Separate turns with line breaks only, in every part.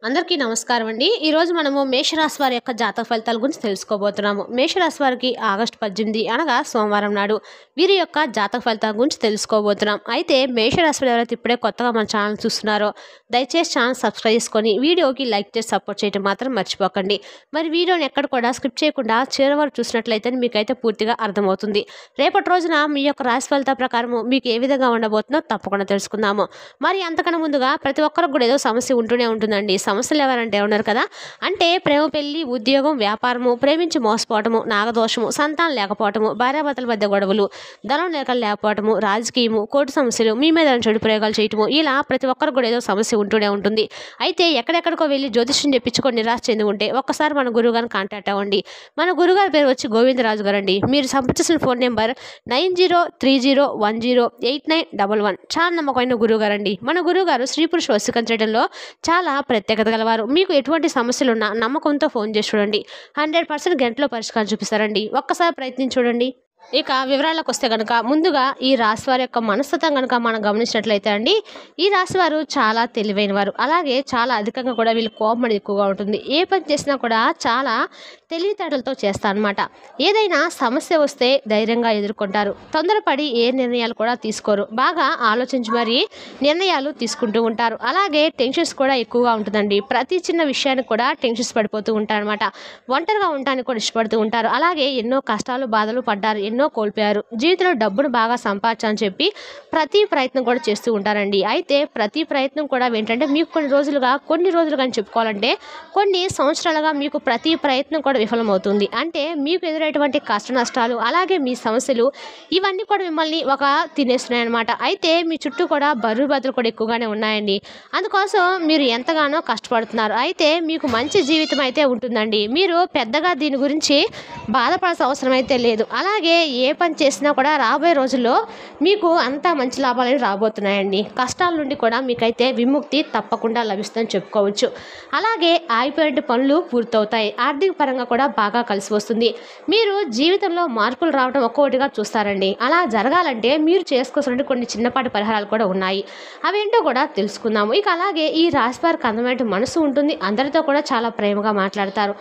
అందరికీ నమస్కారం అండి. ఈరోజు మనము మేషరాశి వారి యొక్క జాతక ఫలితాల గురించి తెలుసుకోబోతున్నాము. మేషరాశి వారికి ఆగస్టు 18 అనగా సోమవారం నాడు వీరి యొక్క జాతక ఫలితాల గురించి తెలుసుకోబోతున్నాం. అయితే మేషరాశి వారు ఎవరైతే ఇప్పుడే కొత్తగా మన ఛానల్ చూస్తున్నారో దయచేసి ఛానల్ సబ్స్క్రైబ్ చేసుకొని వీడియోకి లైక్ చేసి సపోర్ట్ చేయడం మాత్రం మర్చిపోకండి. మరి వీడియోని ఎక్కడ కూడా స్కిప్ చేయకుండా చివరి వరకు చూసినట్లయితే మీకైతే పూర్తిగా అర్థమవుతుంది. రేపటి రోజున మీ యొక్క రాశి ఫలితాల ప్రకారము మీకు ఏ విధంగా ఉండబోతుందో తప్పకుండా తెలుసుకుందాము. మరి అంతకన్నా ముందుగా ప్రతి ఒక్కరికి కూడా ఏదో సమస్య ఉంటూనే ఉంటుందండి. సమస్యలు ఎవరంటే ఉన్నారు కదా, అంటే ప్రేమ, పెళ్లి, ఉద్యోగం, వ్యాపారము, ప్రేమించి మోసపోవటము, నాగదోషము, సంతానం లేకపోవటము, భార్యాభర్తల మధ్య గొడవలు, ధనం లేఖలు లేకపోవటము, రాజకీయము, కోర్టు సమస్యలు, మీ మీద చెడు ప్రయోగాలు చేయటము, ఇలా ప్రతి ఒక్కరికి కూడా ఏదో సమస్య ఉంటూనే ఉంటుంది. అయితే ఎక్కడెక్కడికో వెళ్ళి జ్యోతిష్యం చెప్పించుకొని నిరాశ చెంది ఉంటే ఒక్కసారి మన గురువు గారిని కాంటాక్ట్ అవ్వండి. మన గురుగారి పేరు వచ్చి గోవిందరాజు గారు అండి. మీరు సంప్రదించిన ఫోన్ నెంబర్ 9030108911. చాలా నమ్మకమైన గురువు గారు అండి. మన గురువు గారు స్త్రీ పురుష వశీకరణ చేయడంలో చాలా ప్రత్యేకత గలవారు. మీకు ఎటువంటి సమస్యలు ఉన్నా నమ్మకంతో ఫోన్ చేసి చూడండి, 100% గంటలో పరిష్కారం చూపిస్తారండి. ఒక్కసారి ప్రయత్నించి చూడండి. ఇక వివరాలకు వస్తే కనుక ముందుగా ఈ రాశి వారి యొక్క మనస్తత్వం కనుక మనం గమనించినట్లయితే అండి, ఈ రాశి వారు చాలా తెలివైన వారు. అలాగే చాలా అధికంగా కూడా వీళ్ళు కోపం అనేది ఎక్కువగా ఉంటుంది. ఏ పని చేసినా కూడా చాలా తెలివితేటలతో చేస్తారు అనమాట. ఏదైనా సమస్య వస్తే ధైర్యంగా ఎదుర్కొంటారు. తొందరపడి ఏ నిర్ణయాలు కూడా తీసుకోరు. బాగా ఆలోచించి మరీ నిర్ణయాలు తీసుకుంటూ ఉంటారు. అలాగే టెన్షన్స్ కూడా ఎక్కువగా ఉంటుందండి. ప్రతి చిన్న విషయానికి కూడా టెన్షన్స్ పడిపోతూ ఉంటారు అనమాట. ఒంటరిగా ఉండడానికి కూడా ఇష్టపడుతూ ఉంటారు. అలాగే ఎన్నో కష్టాలు బాధలు పడ్డారు, ఎన్నో కోల్పోయారు. జీవితంలో డబ్బును బాగా సంపాదించాలని చెప్పి ప్రతి ప్రయత్నం కూడా చేస్తూ ఉంటారండి. అయితే ప్రతి ప్రయత్నం కూడా ఏంటంటే మీకు కొన్ని రోజులుగా అని చెప్పుకోవాలంటే కొన్ని సంవత్సరాలుగా మీకు ప్రతి ప్రయత్నం కూడా విఫలమవుతుంది. అంటే మీకు ఎదురైనటువంటి కష్ట నష్టాలు అలాగే మీ సమస్యలు ఇవన్నీ కూడా మిమ్మల్ని తినేస్తున్నాయి అనమాట. అయితే మీ చుట్టూ కూడా బరువు బాధలు కూడా ఎక్కువగానే ఉన్నాయండి. అందుకోసం మీరు ఎంతగానో కష్టపడుతున్నారు. అయితే మీకు మంచి జీవితం అయితే ఉంటుందండి. మీరు పెద్దగా దీని గురించి బాధపడాల్సిన అవసరం అయితే లేదు. అలాగే ఏ పని చేసినా కూడా రాబోయే రోజుల్లో మీకు అంతా మంచి లాభాలు రాబోతున్నాయండి. కష్టాల నుండి కూడా మీకైతే విముక్తి తప్పకుండా లభిస్తుందని చెప్పుకోవచ్చు. అలాగే ఆగిపోయిన పనులు పూర్తవుతాయి. ఆర్థిక పరంగా కూడా బాగా కలిసి వస్తుంది. మీరు జీవితంలో మార్పులు రావడం ఒక్కొక్కటిగా చూస్తారండి. అలా జరగాలంటే మీరు చేసుకోవాల్సిన కొన్ని చిన్నపాటి పరిహారాలు కూడా ఉన్నాయి. అవేంటో కూడా తెలుసుకుందాము. ఇక అలాగే ఈ రాశి వారికి అందమైన మనసు ఉంటుంది. అందరితో కూడా చాలా ప్రేమగా మాట్లాడతారు.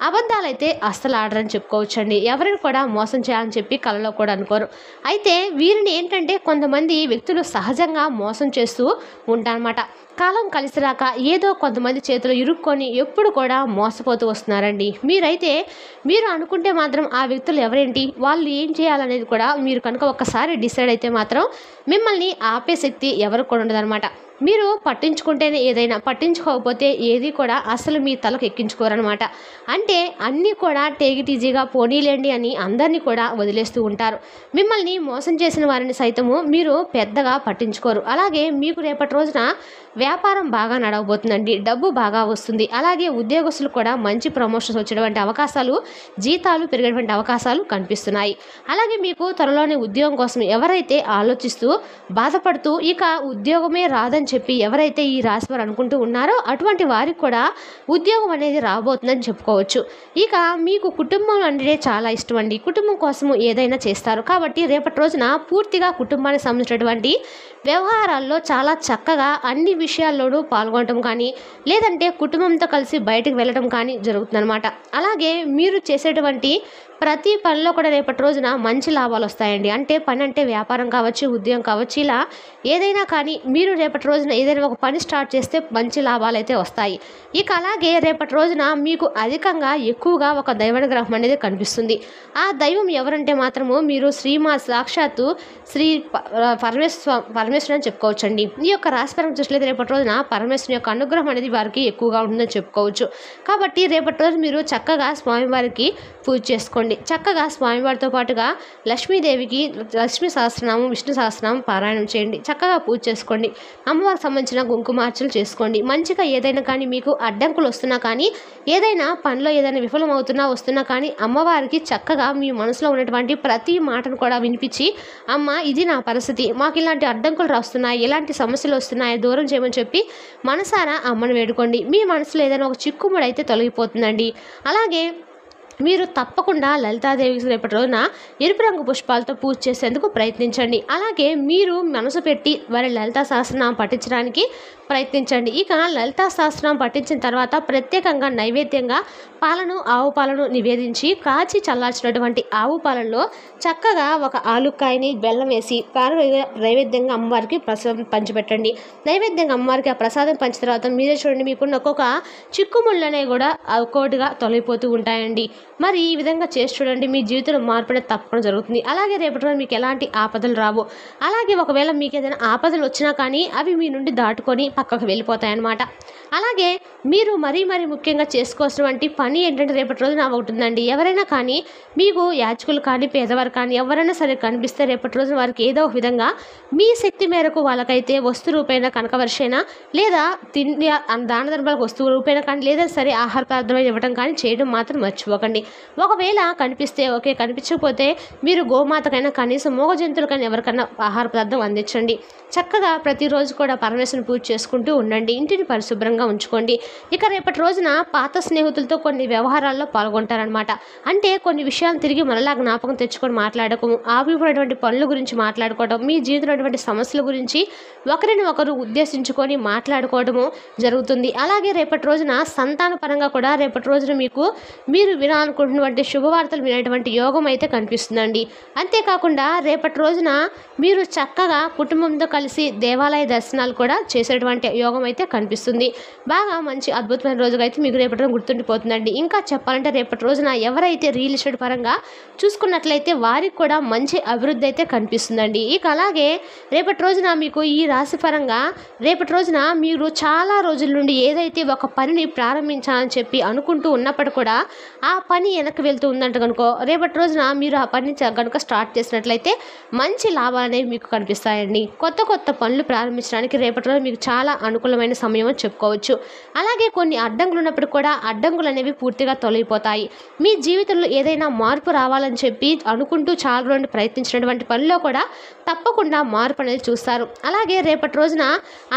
అబద్ధాలైతే అస్సలు ఆడరని చెప్పుకోవచ్చండి. ఎవరిని కూడా మోసం చేయాలని చెప్పి కలలో కూడా అనుకోరు. అయితే వీరిని ఏంటంటే కొంతమంది వ్యక్తులు సహజంగా మోసం చేస్తూ ఉంటారన్నమాట. కాలం కలిసి రాక ఏదో కొంతమంది చేతిలో ఇరుక్కొని ఎప్పుడు కూడా మోసపోతూ వస్తున్నారండి. మీరు అనుకుంటే మాత్రం ఆ వ్యక్తులు ఎవరేంటి, వాళ్ళు ఏం చేయాలనేది కూడా మీరు కనుక ఒక్కసారి డిసైడ్ అయితే మాత్రం మిమ్మల్ని ఆపే శక్తి ఎవరికి కూడా ఉండదన్నమాట. మీరు పట్టించుకుంటేనే ఏదైనా, పట్టించుకోకపోతే ఏది కూడా అసలు మీ తలకు ఎక్కించుకోరనమాట. అంటే అన్నీ కూడా టేగిటీజీగా పోనీలేండి అని అందరినీ కూడా వదిలేస్తూ ఉంటారు. మిమ్మల్ని మోసం చేసిన వారిని సైతము మీరు పెద్దగా పట్టించుకోరు. అలాగే మీకు రేపటి రోజున వ్యాపారం బాగా నడవబోతుందండి. డబ్బు బాగా వస్తుంది. అలాగే ఉద్యోగస్తులు కూడా మంచి ప్రమోషన్స్ వచ్చేటువంటి అవకాశాలు, జీతాలు పెరిగేటువంటి అవకాశాలు కనిపిస్తున్నాయి. అలాగే మీకు త్వరలోనే ఉద్యోగం కోసం ఎవరైతే ఆలోచిస్తూ బాధపడుతూ ఇక ఉద్యోగమే రాదని చెప్పి ఎవరైతే ఈ రాశి వారు అనుకుంటూ ఉన్నారో అటువంటి వారికి కూడా ఉద్యోగం అనేది రాబోతుందని చెప్పుకోవచ్చు. ఇక మీకు కుటుంబం అంటే చాలా ఇష్టం అండి. కుటుంబం కోసము ఏదైనా చేస్తారు. కాబట్టి రేపటి రోజున పూర్తిగా కుటుంబానికి సంబంధించినటువంటి వ్యవహారాల్లో చాలా చక్కగా అన్ని విషయాల్లోనూ పాల్గొనడం కానీ లేదంటే కుటుంబంతో కలిసి బయటకు వెళ్ళడం కానీ జరుగుతుందన్నమాట. అలాగే మీరు చేసేటువంటి ప్రతి పనిలో కూడా రేపటి రోజున మంచి లాభాలు వస్తాయండి. అంటే పని అంటే వ్యాపారం కావచ్చు, ఉద్యోగం కావచ్చు, ఇలా ఏదైనా కానీ మీరు రేపటి రోజున ఏదైనా ఒక పని స్టార్ట్ చేస్తే మంచి లాభాలు అయితే వస్తాయి. ఇక అలాగే రేపటి రోజున మీకు అధికంగా ఎక్కువగా ఒక దైవానుగ్రహం అనేది కనిపిస్తుంది. ఆ దైవం ఎవరంటే మాత్రము మీరు సాక్షాత్తు శ్రీ పరమేశ్వరుడు అని చెప్పుకోవచ్చండి. ఈ యొక్క రాశిపరంగా చూసినట్లయితే రేపటి రోజున పరమేశ్వరుని యొక్క అనుగ్రహం అనేది వారికి ఎక్కువగా ఉంటుందని చెప్పుకోవచ్చు. కాబట్టి రేపటి రోజు మీరు చక్కగా స్వామివారికి పూజ చేసుకోండి. చక్కగా స్వామివారితో పాటుగా లక్ష్మీదేవికి లక్ష్మీ సహస్రనామం, విష్ణు సహస్రనామం పారాయణం చేయండి. చక్కగా పూజ చేసుకోండి. అమ్మవారికి సంబంధించిన కుంకుమార్చనలు చేసుకోండి. మంచిగా ఏదైనా కానీ మీకు అడ్డంకులు వస్తున్నా కానీ ఏదైనా పనిలో ఏదైనా విఫలం వస్తున్నా కానీ అమ్మవారికి చక్కగా మీ మనసులో ఉన్నటువంటి ప్రతి మాటను కూడా వినిపించి, అమ్మ ఇది నా పరిస్థితి, మాకు ఇలాంటి అడ్డంకులు వస్తున్నాయి, ఎలాంటి సమస్యలు వస్తున్నాయి, దూరం చేయమని చెప్పి మనసారా అమ్మను వేడుకోండి. మీ మనసులో ఏదైనా ఒక చిక్కుముడి అయితే తొలగిపోతుందండి. అలాగే మీరు తప్పకుండా లలితాదేవికి రేపటి రోజున ఎరుపు రంగు పుష్పాలతో పూజ చేసేందుకు ప్రయత్నించండి. అలాగే మీరు మనసు పెట్టి వారి లలితా సహస్రనామం పఠించడానికి ప్రయత్నించండి. ఇక లలితా సహస్రనామం పఠించిన తర్వాత ప్రత్యేకంగా నైవేద్యంగా ఆవు పాలను నివేదించి కాచి చల్లార్చినటువంటి ఆవు పాలల్లో చక్కగా ఒక ఆలుక్కాయని బెల్లం వేసి నైవేద్యంగా అమ్మవారికి ప్రసాదం పంచిపెట్టండి. నైవేద్యంగా అమ్మవారికి ఆ ప్రసాదం పంచిన తర్వాత మీరే చూడండి, మీకున్న ఒక్కొక్క చిక్కుముళ్ళనే కూడా ఒక్కొక్కటిగా తొలగిపోతూ ఉంటాయండి. మరి ఈ విధంగా చేసి చూడండి, మీ జీవితంలో మార్పు అనేది తప్పకుండా జరుగుతుంది. అలాగే రేపటి రోజు మీకు ఎలాంటి ఆపదలు రావు. అలాగే ఒకవేళ మీకు ఏదైనా ఆపదలు వచ్చినా కానీ అవి మీ నుండి దాటుకొని పక్కకు వెళ్ళిపోతాయన్నమాట. అలాగే మీరు మరీ ముఖ్యంగా చేసుకోవాల్సినటువంటి పని ఏంటంటే రేపటి రోజున ఉంటుందండి. ఎవరైనా కానీ మీకు యాచకులు కానీ పేదవారు కానీ ఎవరైనా సరే కనిపిస్తే రేపటి రోజున వారికి ఏదో ఒక విధంగా మీ శక్తి మేరకు వాళ్ళకైతే వస్తు రూపేణ కనకవర్షైనా లేదా తిండి దాన ధర్మాలకు వస్తువు రూపేణ కానీ లేదా సరే ఆహార పదార్థం ఇవ్వడం కానీ చేయడం మాత్రం మర్చిపోకండి. ఒకవేళ కనిపిస్తే ఓకే, కనిపించకపోతే మీరు గోమాతకైనా కనీసం మూగ జంతువులకైనా ఎవరికైనా ఆహార పదార్థం అందించండి. చక్కగా ప్రతిరోజు కూడా పరమేశ్వరుని పూజ చేసుకుంటూ ఉండండి. ఇంటిని పరిశుభ్రంగా ఉంచుకోండి. ఇక రేపటి రోజున పాత స్నేహితులతో కొన్ని వ్యవహారాల్లో పాల్గొంటారనమాట. అంటే కొన్ని విషయాలు తిరిగి మనలా జ్ఞాపకం తెచ్చుకొని మాట్లాడకము, ఆగిపోయినటువంటి పనుల గురించి మాట్లాడుకోవడం, మీ జీవితంలో ఉన్నటువంటి సమస్యల గురించి ఒకరిని ఒకరు ఉద్దేశించుకొని మాట్లాడుకోవడము జరుగుతుంది. అలాగే రేపటి రోజున సంతాన పరంగా కూడా రేపటి రోజున మీరు వినాలనుకుంటున్నటువంటి శుభవార్తలు వినేటువంటి యోగం అయితే కనిపిస్తుందండి. అంతేకాకుండా రేపటి రోజున మీరు చక్కగా కుటుంబంతో కలిసి దేవాలయ దర్శనాలు కూడా చేసేటువంటి యోగం అయితే కనిపిస్తుంది. బాగా మంచి అద్భుతమైన రోజుగా అయితే మీకు రేపటి రోజు గుర్తుండిపోతుందండి. ఇంకా చెప్పాలంటే రేపటి రోజున ఎవరైతే రియల్ ఎస్టేట్ పరంగా చూసుకున్నట్లయితే వారికి కూడా మంచి అభివృద్ధి అయితే కనిపిస్తుందండి. ఇక అలాగే రేపటి రోజున మీకు ఈ రాశి పరంగా రేపటి రోజున మీరు చాలా రోజుల నుండి ఏదైతే ఒక పనిని ప్రారంభించాలని చెప్పి అనుకుంటూ ఉన్నప్పుడు కూడా ఆ పని వెనక్కి వెళ్తూ ఉందంట కనుకో రేపటి రోజున మీరు ఆ పని కనుక స్టార్ట్ చేసినట్లయితే మంచి లాభాలు అనేవి మీకు కనిపిస్తాయండి. కొత్త పనులు ప్రారంభించడానికి రేపటి రోజు మీకు చాలా అనుకూలమైన సమయం అని చెప్పుకోవచ్చు. అలాగే కొన్ని అడ్డంకులు ఉన్నప్పుడు కూడా అడ్డంకులు అనేవి పూర్తిగా తొలగిపోతాయి. మీ జీవితంలో ఏదైనా మార్పు రావాలని చెప్పి అనుకుంటూ చాలా రోజులు ప్రయత్నించినటువంటి పనిలో కూడా తప్పకుండా మార్పు అనేది చూస్తారు. అలాగే రేపటి రోజున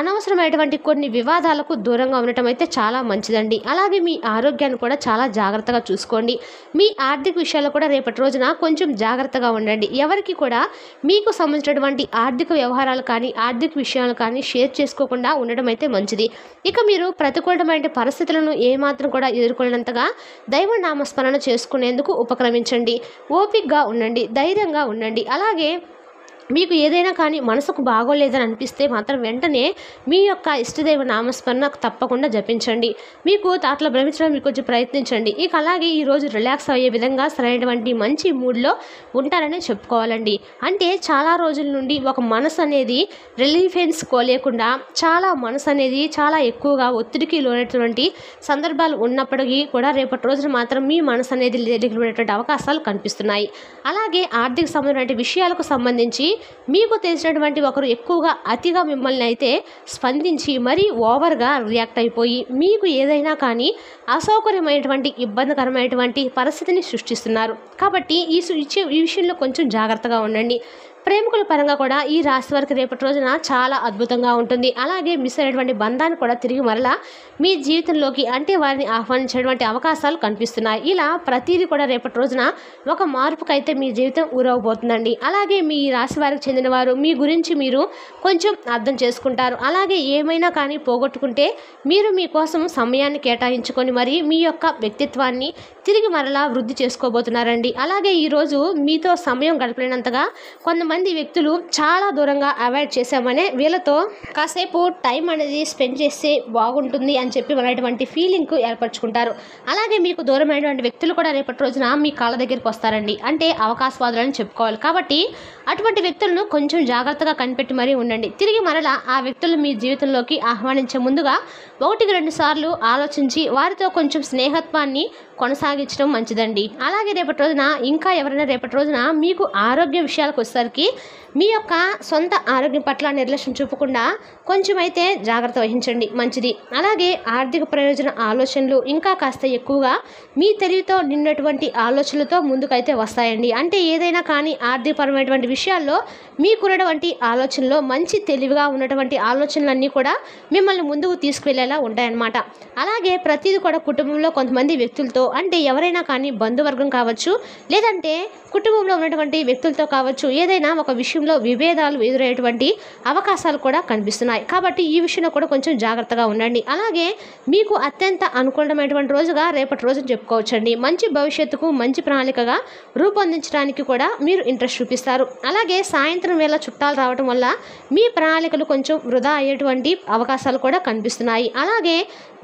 అనవసరమైనటువంటి కొన్ని వివాదాలకు దూరంగా ఉండటం అయితే చాలా మంచిదండి. అలాగే మీ ఆరోగ్యాన్ని కూడా చాలా జాగ్రత్తగా చూసుకోండి. మీ ఆర్థిక విషయాల్లో కూడా రేపటి రోజున కొంచెం జాగ్రత్తగా ఉండండి. ఎవరికి కూడా మీకు సంబంధించినటువంటి ఆర్థిక వ్యవహారాలు కానీ ఆర్థిక విషయాలు కానీ షేర్ చేసుకోకుండా ఉండడం అయితే మంచిది. ఇక మీరు ప్రతికూలమైన పరిస్థితులను ఏమాత్రం కూడా ఎదుర్కొనేంతగా దైవ నామస్మరణ చేసుకునేందుకు ఉపక్రమించండి. ఓపికగా ఉండండి, ధైర్యంగా ఉండండి. అలాగే మీకు ఏదైనా కానీ మనసుకు బాగోలేదని అనిపిస్తే మాత్రం వెంటనే మీ యొక్క ఇష్టదైవ నామస్మరణ తప్పకుండా జపించండి. మీకు తాటలో భ్రమించడం మీకు కొంచెం ప్రయత్నించండి. ఇక అలాగే ఈరోజు రిలాక్స్ అయ్యే విధంగా సరైనటువంటి మంచి మూడ్లో ఉంటారని చెప్పుకోవాలండి. అంటే చాలా రోజుల నుండి ఒక మనసు అనేది రిలీఫెన్స్ కోలేకుండా మనసు అనేది చాలా ఎక్కువగా ఒత్తిడికి లోనైనటువంటి సందర్భాలు ఉన్నప్పటికీ కూడా రేపటి రోజున మాత్రం మీ మనసు అనేది లేకపోయేటువంటి అవకాశాలు కనిపిస్తున్నాయి. అలాగే ఆర్థిక సంబంధమైన విషయాలకు సంబంధించి మీకు తెలిసినటువంటి ఒకరు ఎక్కువగా అతిగా మిమ్మల్ని అయితే స్పందించి మరీ ఓవర్గా రియాక్ట్ అయిపోయి మీకు ఏదైనా కానీ అసౌకర్యమైనటువంటి ఇబ్బందికరమైనటువంటి పరిస్థితిని సృష్టిస్తున్నారు. కాబట్టి ఈ విషయంలో కొంచెం జాగ్రత్తగా ఉండండి. ప్రేమికుల పరంగా కూడా ఈ రాశి వారికి రేపటి రోజున చాలా అద్భుతంగా ఉంటుంది. అలాగే మిస్ అయినటువంటి బంధాన్ని కూడా తిరిగి మరలా మీ జీవితంలోకి అంటే వారిని ఆహ్వానించేటువంటి అవకాశాలు కనిపిస్తున్నాయి. ఇలా ప్రతిదీ కూడా రేపటి రోజున ఒక మార్పుకైతే మీ జీవితం ఊరవబోతుందండి. అలాగే మీ రాశి వారికి చెందిన వారు మీ గురించి మీరు కొంచెం అర్థం చేసుకుంటారు. అలాగే ఏమైనా కానీ పోగొట్టుకుంటే మీరు మీకోసం సమయాన్ని కేటాయించుకొని మరి మీ యొక్క వ్యక్తిత్వాన్ని తిరిగి మరలా వృద్ధి చేసుకోబోతున్నారండి. అలాగే ఈరోజు మీతో సమయం గడపలేనంతగా కొంతమంది వ్యక్తులు చాలా దూరంగా అవాయిడ్ చేశామనే వీళ్ళతో కాసేపు టైం అనేది స్పెండ్ చేస్తే బాగుంటుంది అని చెప్పి అనేటువంటి ఫీలింగ్ ఏర్పరచుకుంటారు. అలాగే మీకు దూరమైనటువంటి వ్యక్తులు కూడా రేపటి రోజున మీ కాళ్ళ దగ్గరికి వస్తారండి. అంటే అవకాశవాదులని చెప్పుకోవాలి. కాబట్టి అటువంటి వ్యక్తులను కొంచెం జాగ్రత్తగా కనిపెట్టి మరీ ఉండండి. తిరిగి మరలా ఆ వ్యక్తులు మీ జీవితంలోకి ఆహ్వానించే ముందుగా 1-2 సార్లు ఆలోచించి వారితో కొంచెం స్నేహత్వాన్ని కొనసాగించడం మంచిదండి. అలాగే రేపటి రోజున ఇంకా ఎవరైనా రేపటి రోజున మీకు ఆరోగ్య విషయాలకు వచ్చేసరికి మీ యొక్క సొంత ఆరోగ్యం పట్ల నిర్లక్ష్యం చూపకుండా కొంచెం అయితే జాగ్రత్త వహించండి, మంచిది. అలాగే ఆర్థిక ప్రయోజన ఆలోచనలు ఇంకా కాస్త ఎక్కువగా మీ తెలివితో నిన్నటువంటి ఆలోచనలతో ముందుకైతే వస్తాయండి. అంటే ఏదైనా కానీ ఆర్థికపరమైనటువంటి విషయాల్లో మీకున్నటువంటి ఆలోచనలో మంచి తెలివిగా ఉన్నటువంటి ఆలోచనలన్నీ కూడా మిమ్మల్ని ముందుకు తీసుకువెళ్ళేలా ఉంటాయన్నమాట. అలాగే ప్రతిదీ కూడా కుటుంబంలో కొంతమంది వ్యక్తులతో అంటే ఎవరైనా కానీ బంధువర్గం కావచ్చు లేదంటే కుటుంబంలో ఉన్నటువంటి వ్యక్తులతో కావచ్చు, ఏదైనా ఒక విషయంలో విభేదాలు ఎదురయ్యేటువంటి అవకాశాలు కూడా కనిపిస్తున్నాయి. కాబట్టి ఈ విషయంలో కూడా కొంచెం జాగ్రత్తగా ఉండండి. అలాగే మీకు అత్యంత అనుకూలమైనటువంటి రోజుగా రేపటి రోజున చెప్పుకోవచ్చండి. మంచి భవిష్యత్తుకు మంచి ప్రణాళికగా రూపొందించడానికి కూడా మీరు ఇంట్రెస్ట్ చూపిస్తారు. అలాగే సాయంత్రం వేళ చుట్టాలు రావడం వల్ల మీ ప్రణాళికలు కొంచెం వృధా అయ్యేటువంటి అవకాశాలు కూడా కనిపిస్తున్నాయి. అలాగే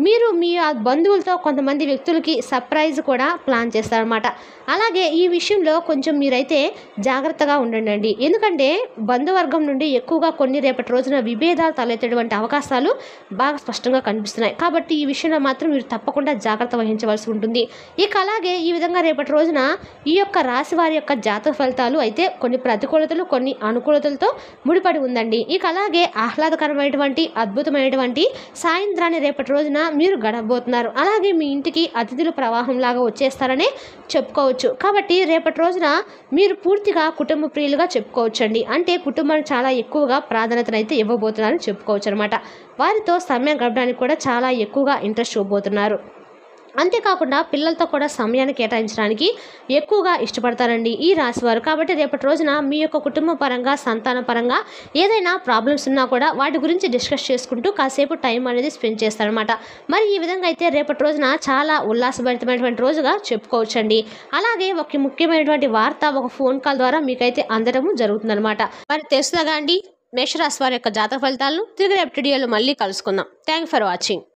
మీరు మీ బంధువులతో కొంతమంది వ్యక్తులకి సర్ప్రైజ్ కూడా ప్లాన్ చేస్తారన్నమాట. అలాగే ఈ విషయంలో కొంచెం మీరైతే జాగ్రత్తగా ఉండండి. ఎందుకంటే బంధువర్గం నుండి ఎక్కువగా కొన్ని రేపటి రోజున విభేదాలు తలెత్తేటువంటి అవకాశాలు బాగా స్పష్టంగా కనిపిస్తున్నాయి. కాబట్టి ఈ విషయంలో మాత్రం మీరు తప్పకుండా జాగ్రత్త వహించవలసి ఉంటుంది. ఇక అలాగే ఈ విధంగా రేపటి రోజున ఈ యొక్క రాశి వారి యొక్క జాతక ఫలితాలు అయితే కొన్ని ప్రతికూలతలు కొన్ని అనుకూలతలతో ముడిపడి ఉందండి. ఇక అలాగే ఆహ్లాదకరమైనటువంటి అద్భుతమైనటువంటి సాయంత్రాన్ని రేపటి రోజున మీరు గడపబోతున్నారు. అలాగే మీ ఇంటికి అతిథులు ప్రవాహంలాగా వచ్చేస్తారనే చెప్పుకోవచ్చు. కాబట్టి రేపటి రోజున మీరు పూర్తిగా కుటుంబ ప్రియులుగా చెప్పుకోవచ్చండి. అంటే కుటుంబానికి చాలా ఎక్కువగా ప్రాధాన్యతనైతే ఇవ్వబోతున్నారని చెప్పుకోవచ్చు అనమాట. వారితో సమయం గడపడానికి కూడా చాలా ఎక్కువగా ఇంట్రెస్ట్ చూపబోతున్నారు. అంతేకాకుండా పిల్లలతో కూడా సమయాన్ని కేటాయించడానికి ఎక్కువగా ఇష్టపడతారండి ఈ రాశివారు. కాబట్టి రేపటి రోజున మీ యొక్క కుటుంబ పరంగా సంతాన పరంగా ఏదైనా ప్రాబ్లమ్స్ ఉన్నా కూడా వాటి గురించి డిస్కస్ చేసుకుంటూ కాసేపు టైం అనేది స్పెండ్ చేస్తారనమాట. మరి ఈ విధంగా అయితే రేపటి రోజున చాలా ఉల్లాసభరితమైనటువంటి రోజుగా చెప్పుకోవచ్చండి. అలాగే ఒక ముఖ్యమైనటువంటి వార్త ఒక ఫోన్ కాల్ ద్వారా మీకైతే అందడము జరుగుతుందనమాట. మరి తెలుసుగా అండి మేషరాశి వారి యొక్క జాతక ఫలితాలను తిరిగి రేపటి వీడియోలో మళ్ళీ కలుసుకుందాం. Thank for watching.